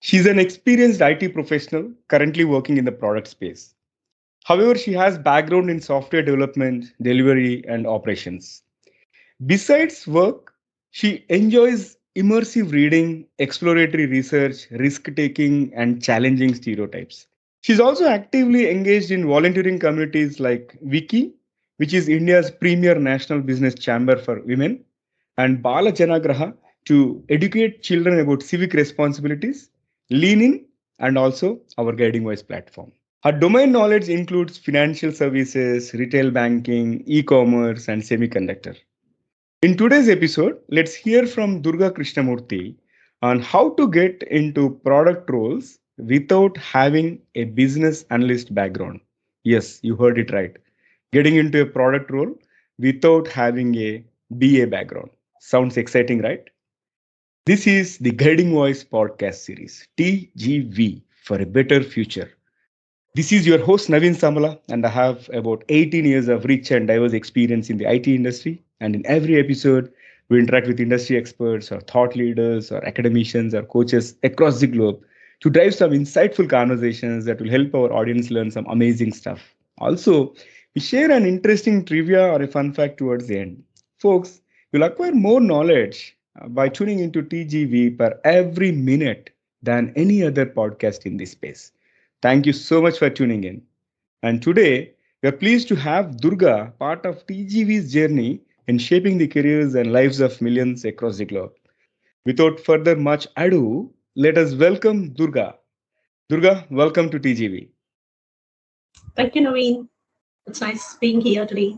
She's an experienced IT professional currently working in the product space. However, she has background in software development, delivery, and operations. Besides work, she enjoys immersive reading, exploratory research, risk taking, and challenging stereotypes. She's also actively engaged in volunteering communities like Witty, which is India's premier national business chamber for women, and Bala Janagraha to educate children about civic responsibilities, Lean In, and also our Guiding Voice platform. Her domain knowledge includes financial services, retail banking, e commerce, and semiconductor. In today's episode, let's hear from Durga Krishnamoorthy on how to get into product roles without having a business analyst background. Yes, you heard it right. Getting into a product role without having a BA background. Sounds exciting, right? This is the Guiding Voice podcast series, TGV, for a better future. This is your host Naveen Samala, and I have about 18 years of rich and diverse experience in the IT industry. And in every episode, we interact with industry experts, or thought leaders, or academicians, or coaches across the globe to drive some insightful conversations that will help our audience learn some amazing stuff. Also, we share an interesting trivia or a fun fact towards the end. Folks, you'll acquire more knowledge by tuning into TGV per every minute than any other podcast in this space. Thank you so much for tuning in. And today, we are pleased to have Durga part of TGV's journey in shaping the careers and lives of millions across the globe. Without further much ado, let us welcome Durga. Durga, welcome to TGV. Thank you, Naveen. It's nice being here today.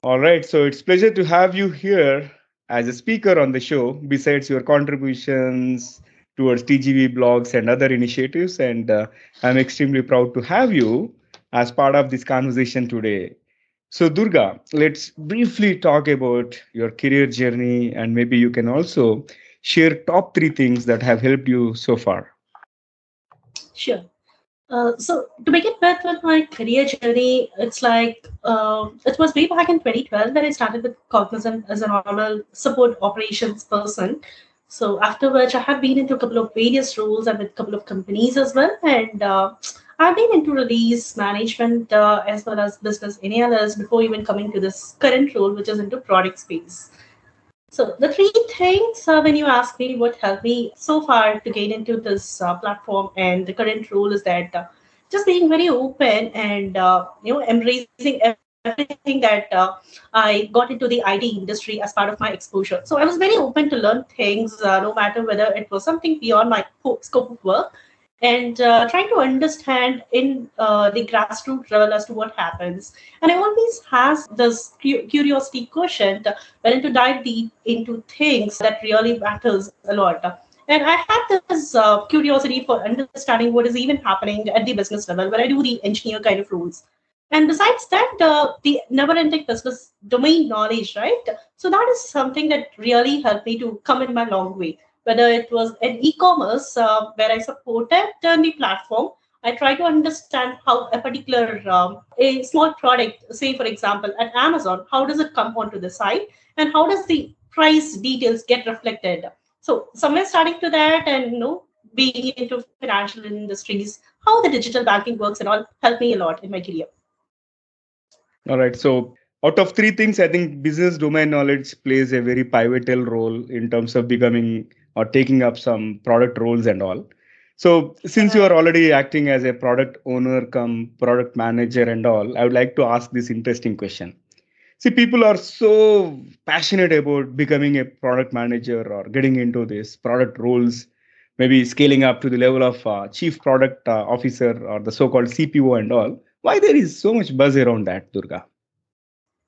All right, so it's pleasure to have you here as a speaker on the show. Besides your contributions towards TGV blogs and other initiatives, and I'm extremely proud to have you as part of this conversation today. So, Durga, let's briefly talk about your career journey, and maybe you can also share top three things that have helped you so far. Sure. So to begin with my career journey, it's like it was way back in 2012 when I started with Cognizant as a normal support operations person. So after which I have been into a couple of various roles and with a couple of companies as well, and I've been into release management as well as business analyst before even coming to this current role, which is into product space. So the three things when you ask me what helped me so far to get into this platform and the current role is that just being very open and embracing everything that I got into the IT industry as part of my exposure. So I was very open to learn things, no matter whether it was something beyond my scope of work, and trying to understand in the grassroots level as to what happens. And I always has this curiosity quotient willing to dive deep into things that really matters a lot. And I had this curiosity for understanding what is even happening at the business level when I do the engineer kind of roles. And besides that, the never-ending business domain knowledge, right? So that is something that really helped me to come in my long way. Whether it was an e-commerce where I supported the platform, I try to understand how a particular a small product, say for example at Amazon, how does it come onto the site, and how does the price details get reflected. So somewhere starting to that, and being into financial industries, how the digital banking works and all helped me a lot in my career. All right. So, out of three things, I think business domain knowledge plays a very pivotal role in terms of becoming or taking up some product roles and all. So, since you are already acting as a product owner, come product manager and all, I would like to ask this interesting question. See, people are so passionate about becoming a product manager or getting into this product roles, maybe scaling up to the level of chief product officer or the so-called CPO and all. Why there is so much buzz around that, Durga?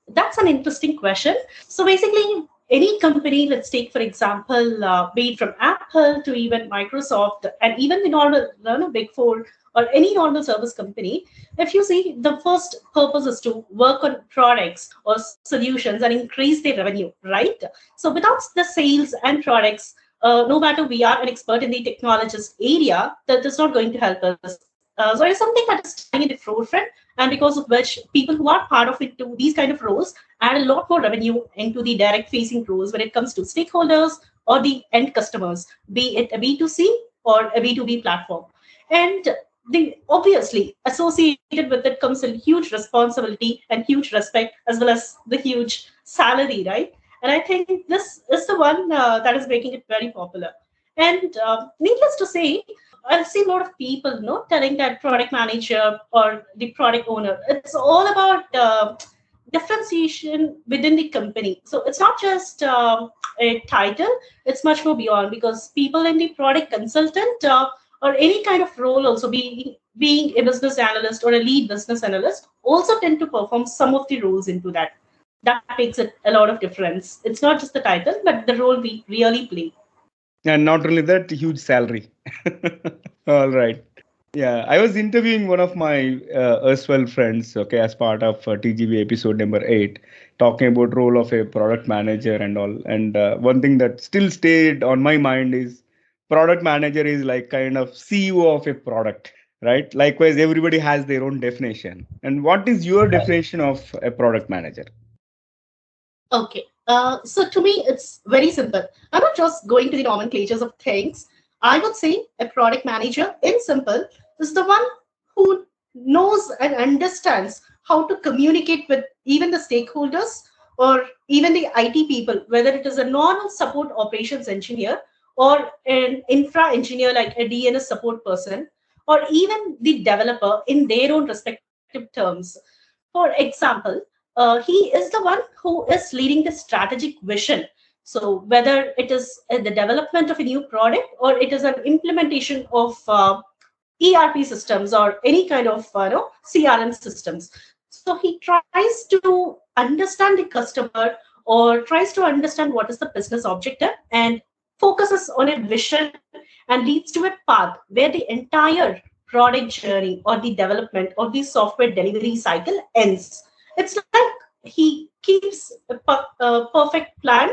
That's an interesting question. So basically, any company, let's take for example, be it from Apple to even Microsoft and even the normal, Big Four or any normal service company, if you see the first purpose is to work on products or solutions and increase their revenue, right? So without the sales and products, no matter we are an expert in the technologist area, that is not going to help us. So it is something that is standing in the forefront, and because of which people who are part of it do these kind of roles add a lot more revenue into the direct facing roles when it comes to stakeholders or the end customers, be it a B2C or a B2B platform. And the obviously associated with it comes a huge responsibility and huge respect as well as the huge salary, right? And I think this is the one that is making it very popular. And needless to say, I've seen a lot of people, telling that product manager or the product owner. It's all about differentiation within the company. So it's not just a title; it's much more beyond because people in the product consultant or any kind of role, also being a business analyst or a lead business analyst, also tend to perform some of the roles into that. That makes it a lot of difference. It's not just the title, but the role we really play. And not only that, huge salary. All right. Yeah, I was interviewing one of my erstwhile friends, okay, as part of TGV episode number 8, talking about role of a product manager and all. And one thing that still stayed on my mind is product manager is like kind of CEO of a product, right? Likewise, everybody has their own definition. And what is your definition of a product manager? Okay. So to me, it's very simple. I'm not just going to the nomenclatures of things. I would say a product manager, in simple, is the one who knows and understands how to communicate with even the stakeholders or even the IT people, whether it is a normal support operations engineer or an infra engineer like a DNS support person, or even the developer in their own respective terms. For example, he is the one who is leading the strategic vision. So whether it is the development of a new product or it is an implementation of ERP systems or any kind of CRM systems. So he tries to understand the customer or tries to understand what is the business objective and focuses on a vision and leads to a path where the entire product journey or the development or the software delivery cycle ends. It's like he keeps a perfect plan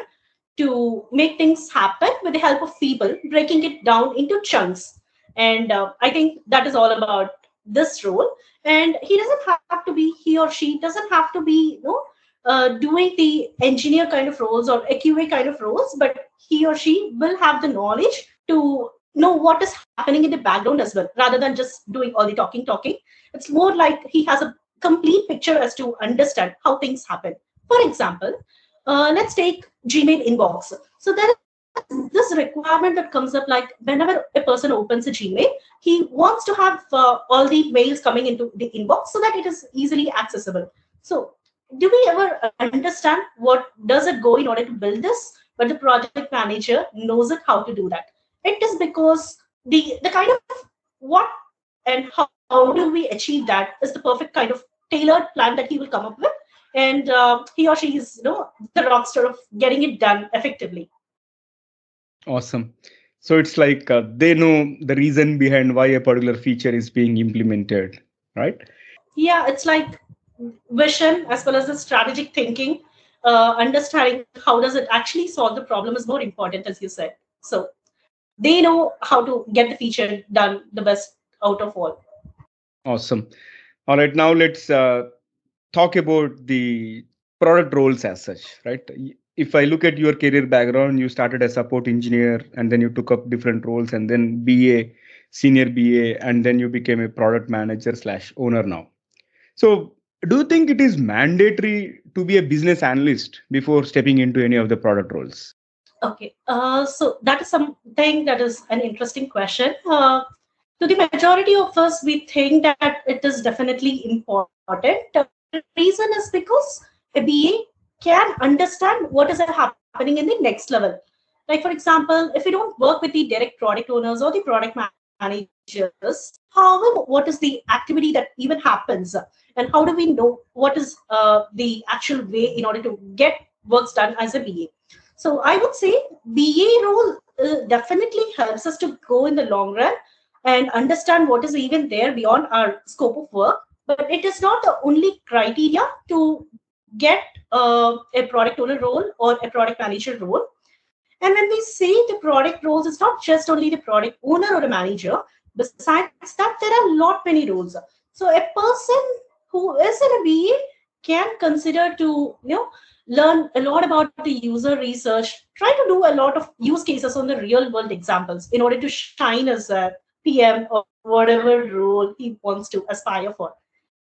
to make things happen with the help of people, breaking it down into chunks. And I think that is all about this role. And he doesn't have to be, he or she doesn't have to be, doing the engineer kind of roles or a QA kind of roles, but he or she will have the knowledge to know what is happening in the background as well, rather than just doing all the talking. It's more like he has a complete picture as to understand how things happen. For example, let's take Gmail inbox. So there is this requirement that comes up like whenever a person opens a Gmail, he wants to have all the mails coming into the inbox so that it is easily accessible. So do we ever understand what does it go in order to build this? But the project manager knows it how to do that. It is because the kind of what and how do we achieve that is the perfect kind of tailored plan that he will come up with, and he or she is the rock star of getting it done effectively. Awesome. So it's like they know the reason behind why a particular feature is being implemented, right? Yeah, it's like vision as well as the strategic thinking. Understanding how does it actually solve the problem is more important, as you said. So they know how to get the feature done the best out of all. Awesome. All right, now let's talk about the product roles as such, right? If I look at your career background, you started as support engineer and then you took up different roles and then BA, senior BA, and then you became a product manager slash owner now. So, do you think it is mandatory to be a business analyst before stepping into any of the product roles? Okay, so that is something that is an interesting question. To the majority of us, we think that it is definitely important. The reason is because a BA can understand what is happening in the next level. Like, for example, if we don't work with the direct product owners or the product managers, how will we know what is the activity that even happens? And how do we know what is the actual way in order to get works done as a BA? So I would say BA role definitely helps us to go in the long run and understand what is even there beyond our scope of work. But it is not the only criteria to get a product owner role or a product manager role. And when we say the product roles, it's not just only the product owner or a manager. Besides that, there are a lot many roles. So a person who is in a BA can consider to learn a lot about the user research, try to do a lot of use cases on the real world examples in order to shine as a PM or whatever role he wants to aspire for.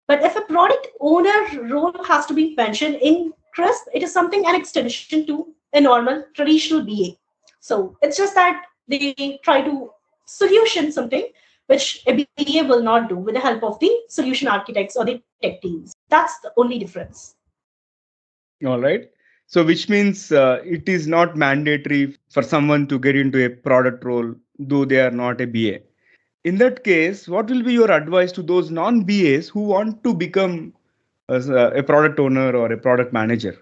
But if a product owner role has to be mentioned in Crisp, it is something an extension to a normal traditional BA. So it's just that they try to solution something which a BA will not do with the help of the solution architects or the tech teams. That's the only difference. All right. So, which means it is not mandatory for someone to get into a product role, though they are not a BA. In that case, what will be your advice to those non BAs who want to become a product owner or a product manager?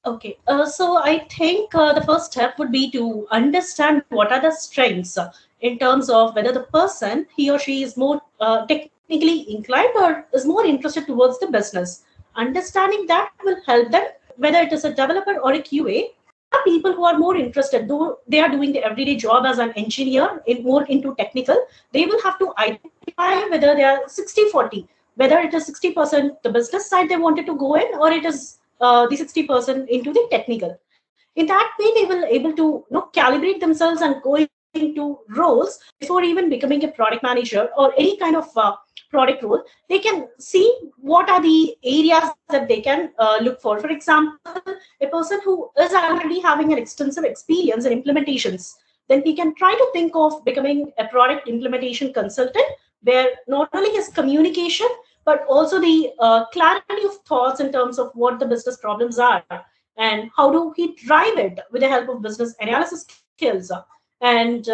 Okay, so I think the first step would be to understand what are the strengths in terms of whether the person, he or she, is more technically inclined or is more interested towards the business. Understanding that will help them, whether it is a developer or a QA. There are people who are more interested, though they are doing the everyday job as an engineer, more into technical. They will have to identify whether they are 60-40, whether it is 60% the business side they wanted to go in, or it is the 60% into the technical. In that way, they will able to calibrate themselves and go into roles before even becoming a product manager or any kind of product role. They can see what are the areas that they can look for. For example, a person who is already having an extensive experience in implementations, then he can try to think of becoming a product implementation consultant, where not only his communication but also the clarity of thoughts in terms of what the business problems are and how do he drive it with the help of business analysis skills, and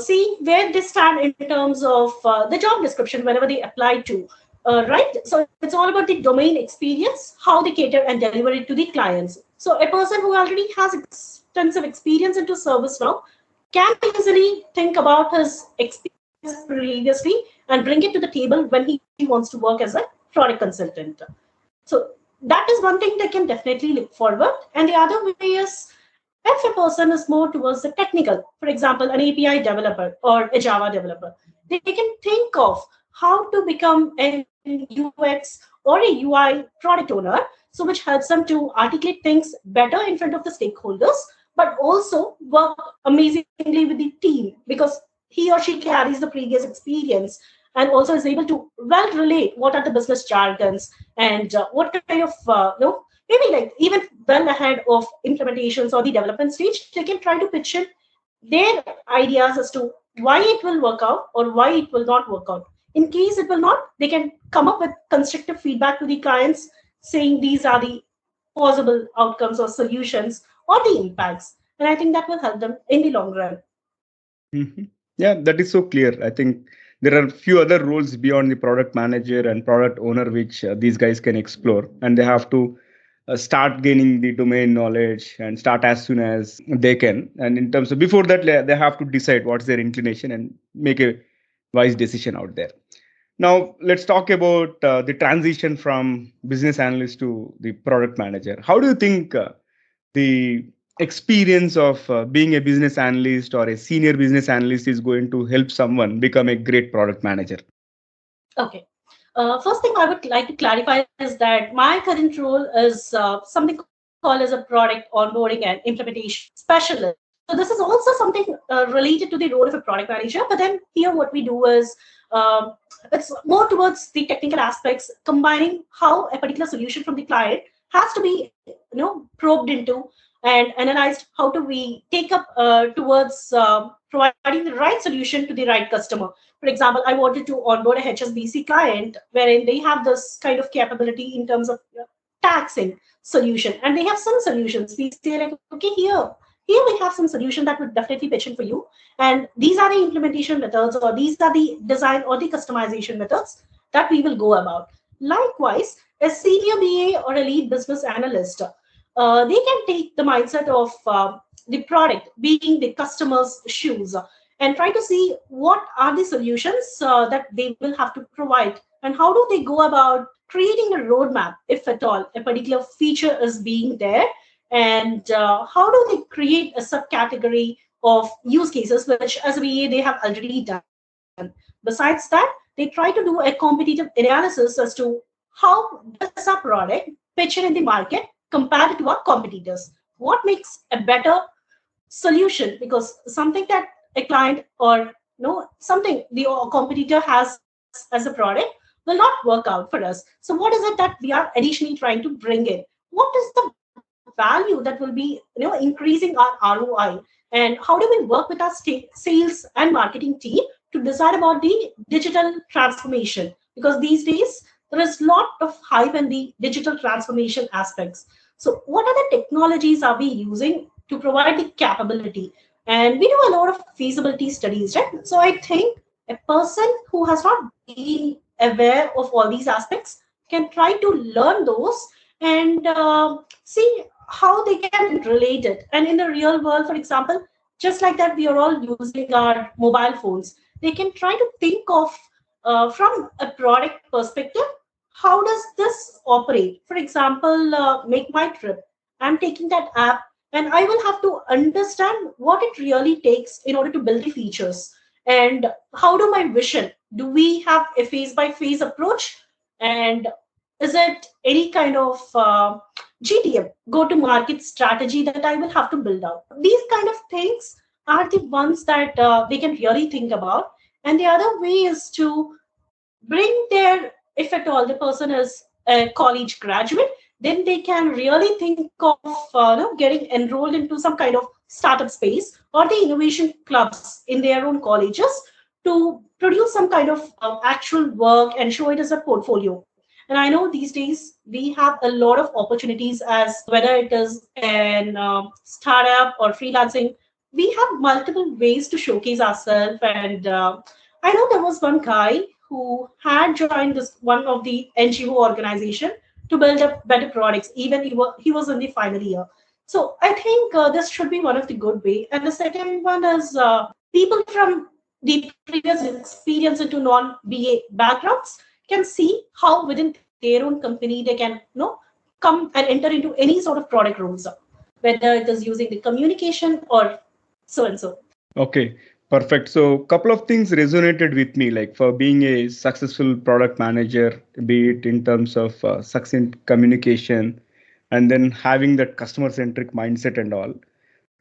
see where they stand in terms of the job description whenever they apply to. Right, so it's all about the domain experience, how they cater and deliver it to the clients. So a person who already has extensive experience into service now can easily think about his experience previously and bring it to the table when he wants to work as a product consultant. So that is one thing they can definitely look forward. And the other way is, if a person is more towards the technical, for example, an API developer or a Java developer, they can think of how to become an UX or a UI product owner, so which helps them to articulate things better in front of the stakeholders, but also work amazingly with the team because he or she carries the previous experience and also is able to well relate what are the business jargons and what kind of maybe like even well ahead of implementations or the development stage, they can try to pitch in their ideas as to why it will work out or why it will not work out. In case it will not, they can come up with constructive feedback to the clients saying these are the possible outcomes or solutions or the impacts. And I think that will help them in the long run. Mhm. Yeah, that is so clear. I think there are few other roles beyond the product manager and product owner which these guys can explore, and they have to start gaining the domain knowledge and start as soon as they can. And in terms of before that, they have to decide what's their inclination and make a wise decision out there. Now, let's talk about the transition from business analyst to the product manager. How do you think the experience of being a business analyst or a senior business analyst is going to help someone become a great product manager? Okay. First thing I would like to clarify is that my current role is something called as a product onboarding and implementation specialist. So this is also something related to the role of a product manager. But then here, what we do is it's more towards the technical aspects, combining how a particular solution from the client has to be probed into and analyzed. How do we take up towards providing the right solution to the right customer? For example, I wanted to onboard a HSBC client wherein they have this kind of capability in terms of taxing solution, and they have some solutions. We say like, okay, here we have some solution that would definitely pitch in for you, and these are the implementation methods, or these are the design or the customization methods that we will go about. Likewise, a senior BA or a lead business analyst, they can take the mindset of the product being the customer's shoes and try to see what are the solutions that they will have to provide, and how do they go about creating a roadmap if at all a particular feature is being there, and how do they create a subcategory of use cases which as a BA they have already done. Besides that, they try to do a competitive analysis as to how does our product pitch in the market compared to our competitors? What makes a better solution? Because something that a client or something the competitor has as a product will not work out for us. So what is it that we are additionally trying to bring in? What is the value that will be increasing our ROI, and how do we work with our sales and marketing team to decide about the digital transformation? Because these days there is a lot of hype in the digital transformation aspects. So what are the technologies are we using to provide the capability? And we do a lot of feasibility studies, right? So I think a person who has not been aware of all these aspects can try to learn those and see how they can relate it. And in the real world, for example, just like that, we are all using our mobile phones. They can try to think of from a product perspective, how does this operate? For example, Make My Trip. I'm taking that app and I will have to understand what it really takes in order to build the features. And how do my vision? Do we have a phase by phase approach? And is it any kind of GTM, go to market strategy that I will have to build out? These kind of things are the ones that they can really think about. And the other way is to bring their, if at all the person is a college graduate, then they can really think of getting enrolled into some kind of startup space or the innovation clubs in their own colleges to produce some kind of actual work and show it as a portfolio. And I know these days we have a lot of opportunities, as whether it is an startup or freelancing, we have multiple ways to showcase ourselves. And I know there was one guy who had joined this one of the NGO organization to build up better products. Even he was in the final year. So I think this should be one of the good way. And the second one is people from the previous experience into non-BA backgrounds can see how within their own company they can come and enter into any sort of product roles, whether it is using the communication or so and so. Okay, perfect. So, couple of things resonated with me, like for being a successful product manager, be it in terms of succinct communication, and then having that customer-centric mindset and all.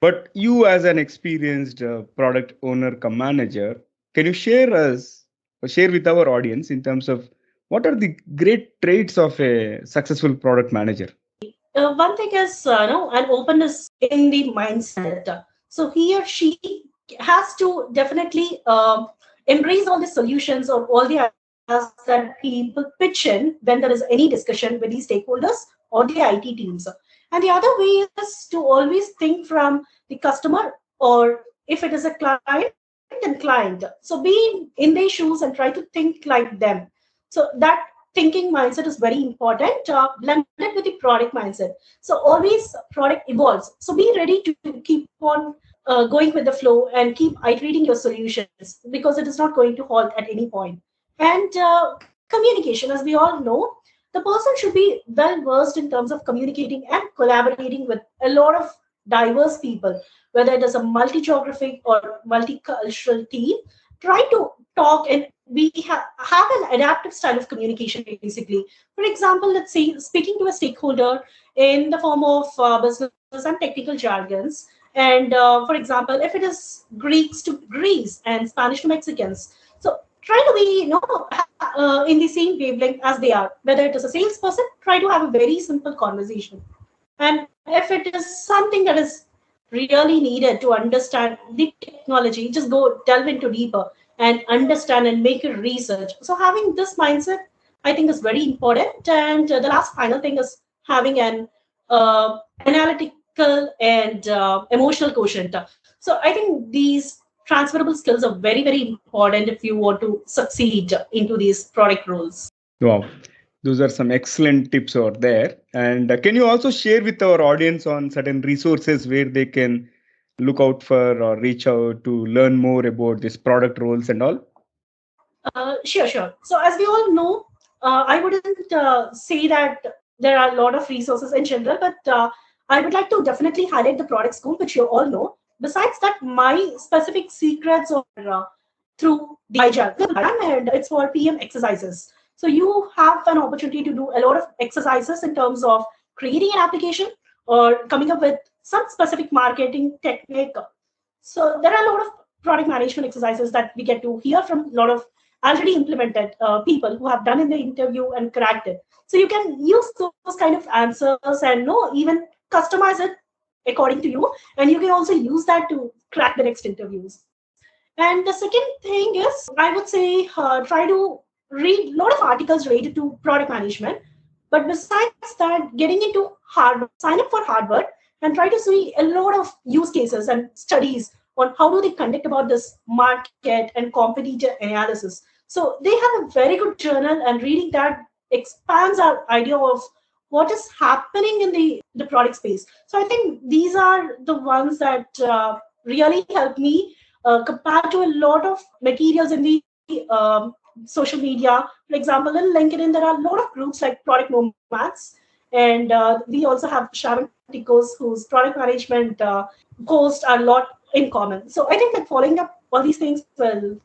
But you, as an experienced product owner come manager, can you share us or share with our audience in terms of what are the great traits of a successful product manager? One thing is an openness in the mindset. So he or she has to definitely embrace all the solutions or all the ideas that people pitch in when there is any discussion with the stakeholders or the IT teams. And the other way is to always think from the customer, or if it is a client, then client. So be in their shoes and try to think like them. So that thinking mindset is very important, blended with the product mindset. So always product evolves. So be ready to keep on going with the flow and keep iterating your solutions, because it is not going to halt at any point. And communication, as we all know, the person should be well versed in terms of communicating and collaborating with a lot of diverse people, whether it is a multi-geographic or multicultural team. Try to talk, and we have an adaptive style of communication basically. For example, let's say speaking to a stakeholder in the form of business and technical jargons. And for example, if it is Greeks to Greece and Spanish to Mexicans, so try to be in the same wavelength as they are. Whether it is a salesperson, try to have a very simple conversation. And if it is something that is really needed to understand the technology, just go delve into deeper and understand and make a research. So having this mindset, I think, is very important. And the last final thing is having an analytical and emotional quotient. So I think these transferable skills are very, very important if you want to succeed into these product roles. Wow, those are some excellent tips over there. And can you also share with our audience on certain resources where they can look out for or reach out to learn more about this product roles and all? Sure, sure. So as we all know, I wouldn't say that there are a lot of resources in general, but I would like to definitely highlight the product school, which you all know. Besides that, my specific secrets are through the agile program, and it's for PM exercises. So you have an opportunity to do a lot of exercises in terms of creating an application or coming up with some specific marketing technique. So there are a lot of product management exercises that we get to hear from a lot of already implemented people who have done in the interview and cracked it. So you can use those kind of answers and no even customize it according to you, and you can also use that to crack the next interviews. And the second thing is, I would say, try to read a lot of articles related to product management. But besides that, getting into Harvard, sign up for Harvard and try to see a lot of use cases and studies on how do they conduct about this market and competitor analysis. So they have a very good journal, and reading that expands our idea of what is happening in the product space. So I think these are the ones that really help me compared to a lot of materials in the social media. For example, in LinkedIn, there are a lot of groups like Product Nomads, and we also have Sharon Ticos, whose product management posts are a lot in common. So I think that following up all these things will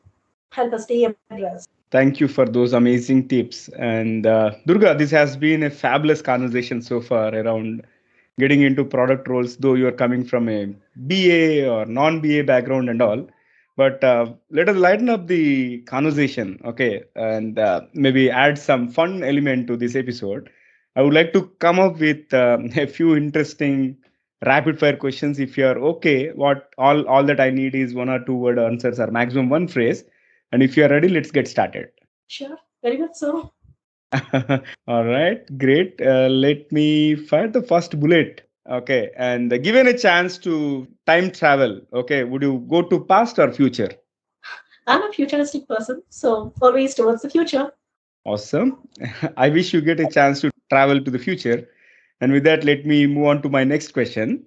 help us stay abreast. Thank you for those amazing tips. And Durga, this has been a fabulous conversation so far around getting into product roles, though you're coming from a BA or non BA background and all. But let us lighten up the conversation, okay, and maybe add some fun element to this episode. I would like to come up with a few interesting rapid fire questions. If you're okay, what all that I need is 1 or 2 word answers or maximum one phrase. And if you're ready, let's get started. Sure, very much so. All right, great. Let me fire the first bullet. Okay, and given a chance to time travel, okay, would you go to past or future? I'm a futuristic person, so always towards the future. Awesome. I wish you get a chance to travel to the future. And with that, let me move on to my next question.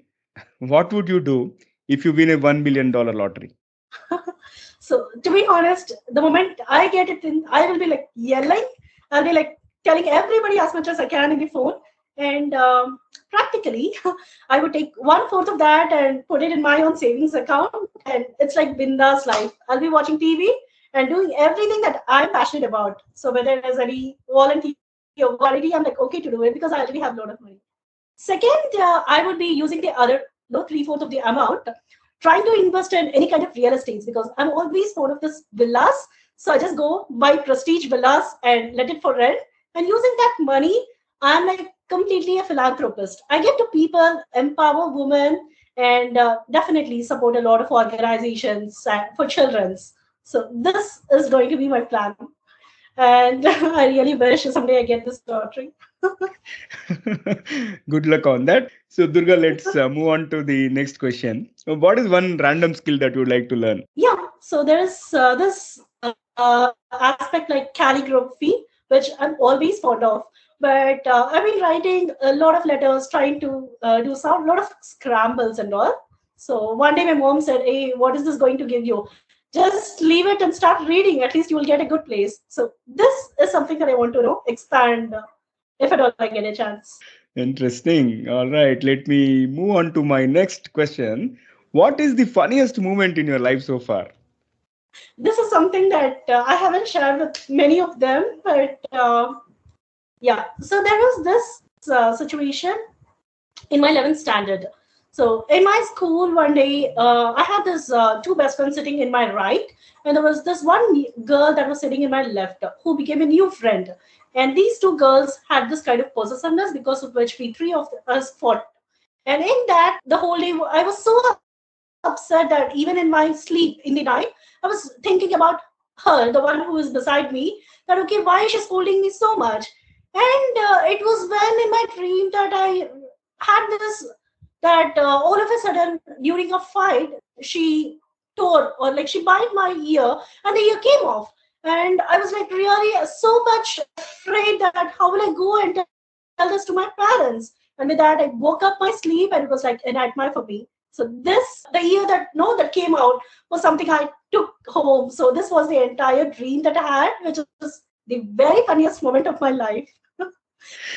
What would you do if you win a $1 billion lottery? So to be honest, the moment I get it in, I will be like yelling. I'll be like telling everybody as much as I can in the phone. And practically, I would take 1/4 of that and put it in my own savings account. And it's like Binda's life. I'll be watching TV and doing everything that I'm passionate about. So whether it is any volunteer or quality, I'm like okay to do it because I already have a lot of money. Second, I would be using the other no 3/4 of the amount, trying to invest in any kind of real estates because I'm always fond of this villas. So I just go buy prestige villas and let it for rent. And using that money, I'm like completely a philanthropist. I get to people, empower women, and definitely support a lot of organizations for children's. So this is going to be my plan. And I really wish someday I get this lottery. Good luck on that. So, Durga, let's move on to the next question. What is one random skill that you would like to learn? Yeah, so there's this aspect like calligraphy, which I'm always fond of. But I've been writing a lot of letters, trying to do some lot of scrambles and all. So one day my mom said, "Hey, what is this going to give you? Just leave it and start reading. At least you will get a good place." So this is something that I want to know expand if at all I get a chance. Interesting. All right, let me move on to my next question. What is the funniest moment in your life so far? This is something that I haven't shared with many of them, but yeah. So there was this situation in my 11th standard. So in my school, one day I had this two best friends sitting in my right, and there was this one girl that was sitting in my left, who became a new friend. And these two girls had this kind of possessiveness because of which we three of us fought. And in that, the whole day, I was so upset that even in my sleep in the night, I was thinking about her, the one who is beside me, that okay, why is she scolding me so much? And it was when in my dream that I had this that all of a sudden during a fight she tore or like she bit my ear and the ear came off. And I was like really so much afraid that how will I go and tell this to my parents? And with that, I woke up my sleep and it was like a nightmare for me. So this, the ear that came out was something I took home. So this was the entire dream that I had, which is the very funniest moment of my life.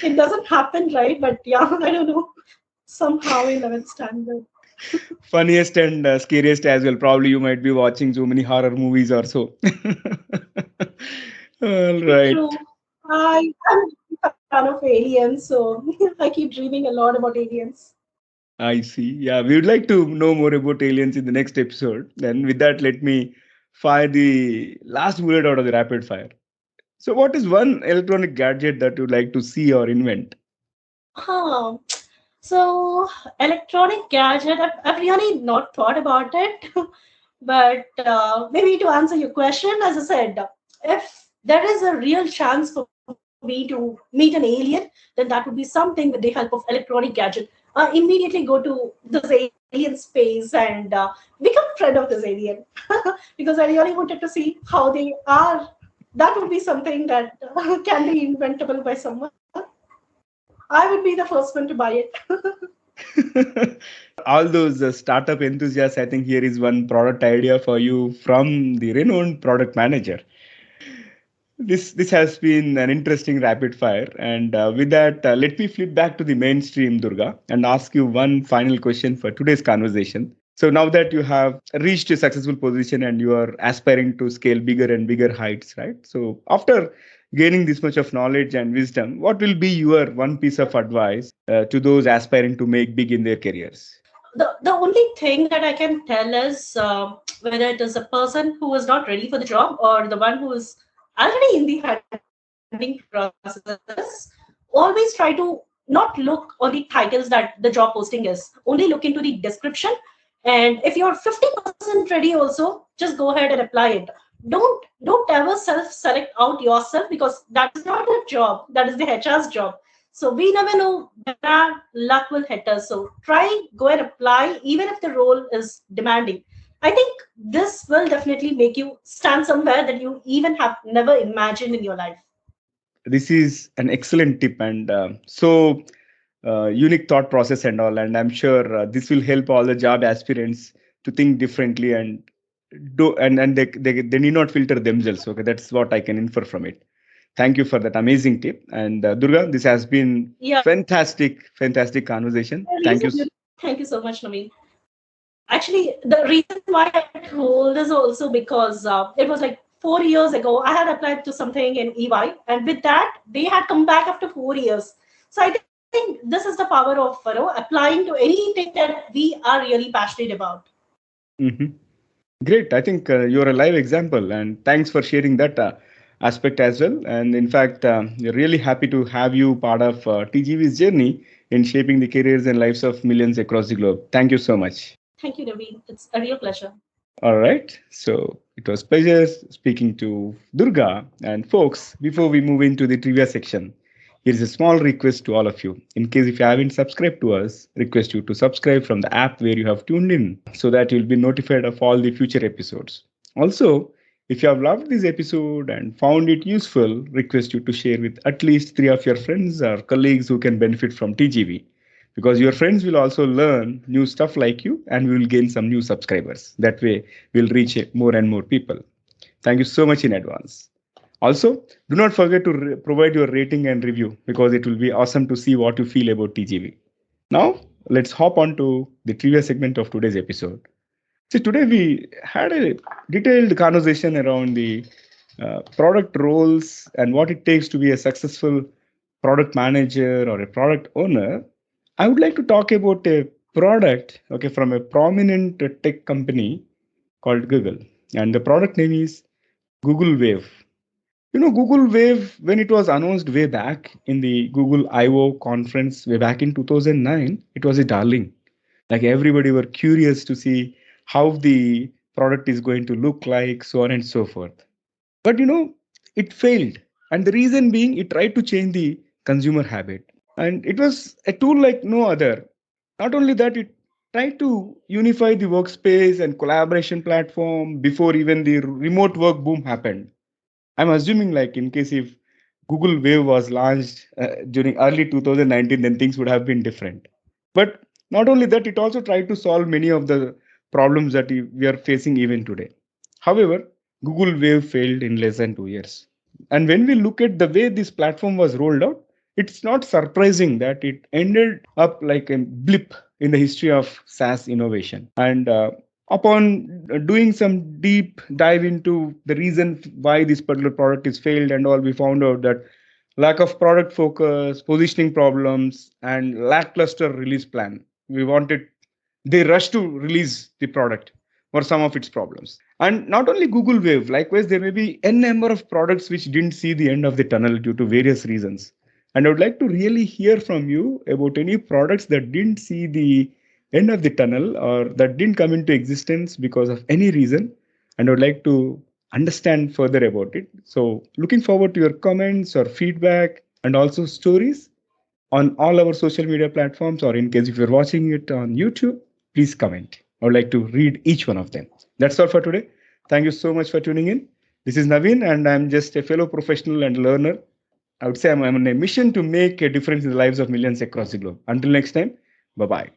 It doesn't happen, right? But yeah, I don't know. Somehow 11th standard. Funniest and scariest as well. Probably you might be watching so many horror movies or so. All right. True. I'm a fan of aliens, so I keep dreaming a lot about aliens. I see. Yeah, we would like to know more about aliens in the next episode. Then, with that, let me fire the last bullet out of the rapid fire. So, what is one electronic gadget that you'd like to see or invent? Huh. So, electronic gadget, I've really not thought about it. But maybe to answer your question, as I said, if there is a real chance for me to meet an alien, then that would be something with the help of electronic gadget. Immediately go to this alien space and become friend of this alien because I really wanted to see how they are. That would be something that can be inventable by someone. I would be the first one to buy it. All those startup enthusiasts, I think here is one product idea for you from the renowned product manager. This has been an interesting rapid fire, and with that, let me flip back to the mainstream, Durga, and ask you one final question for today's conversation. So now that you have reached a successful position and you are aspiring to scale bigger and bigger heights, right? So after gaining this much of knowledge and wisdom, what will be your one piece of advice to those aspiring to make big in their careers? The only thing that I can tell is whether it is a person who is not ready for the job or the one who is already in the hunting process, always try to not look on the titles that the job posting is. Only look into the description. And if you're 50% ready also, just go ahead and apply it. Don't ever self-select out yourself because that is not a job. That is the HR's job. So we never know when our luck will hit us. So try, go and apply, even if the role is demanding. I think this will definitely make you stand somewhere that you even have never imagined in your life. This is an excellent tip and unique thought process and all. And I'm sure this will help all the job aspirants to think differently and they need not filter themselves. Okay, that's what I can infer from it. Thank you for that amazing tip. And Durga, this has been Yeah, fantastic conversation. Thank you. thank you so much, Naveen. Actually, the reason why I told this also because it was like 4 years ago. I had applied to something in EY, and with that, they had come back after 4 years. So I think this is the power of applying to anything that we are really passionate about. Mhm. Great. I think you're a live example, and thanks for sharing that aspect as well. And in fact, we're really happy to have you part of TGV's journey in shaping the careers and lives of millions across the globe. Thank you so much. Thank you, Naveen. It's a real pleasure. All right. So it was pleasure speaking to Durga. And folks, before we move into the trivia section, here is a small request to all of you. In case if you haven't subscribed to us, request you to subscribe from the app where you have tuned in so that you'll be notified of all the future episodes. Also, if you have loved this episode and found it useful, request you to share with at least three of your friends or colleagues who can benefit from TGV because your friends will also learn new stuff like you and we will gain some new subscribers. That way, we'll reach more and more people. Thank you so much in advance. Also, do not forget to provide your rating and review because it will be awesome to see what you feel about TGV. Now, let's hop on to the trivia segment of today's episode. See, today we had a detailed conversation around the product roles and what it takes to be a successful product manager or a product owner. I would like to talk about a product, okay, from a prominent tech company called Google, and the product name is Google Wave. You know, Google Wave, when it was announced way back in the Google I/O conference way back in 2009, it was a darling. Like everybody were curious to see how the product is going to look like, so on and so forth. But you know, it failed. And the reason being, it tried to change the consumer habit. And it was a tool like no other. Not only that, it tried to unify the workspace and collaboration platform before even the remote work boom happened. I'm assuming, like, in case if Google Wave was launched during early 2019, then things would have been different. But not only that, it also tried to solve many of the problems that we are facing even today. However, Google Wave failed in less than 2 years. And when we look at the way this platform was rolled out, it's not surprising that it ended up like a blip in the history of SaaS innovation. And upon doing some deep dive into the reason why this particular product is failed and all, we found out that lack of product focus, positioning problems, and lackluster release plan. We wanted, they rushed to release the product for some of its problems. And not only Google Wave, likewise, there may be n number of products which didn't see the end of the tunnel due to various reasons. And I would like to really hear from you about any products that didn't see the end of the tunnel or that didn't come into existence because of any reason. And I would like to understand further about it. So, looking forward to your comments or feedback and also stories on all our social media platforms, or in case if you're watching it on YouTube, please comment. I would like to read each one of them. That's all for today. Thank you so much for tuning in. This is Naveen, and I'm just a fellow professional and learner. I would say I'm on a mission to make a difference in the lives of millions across the globe. Until next time, bye bye.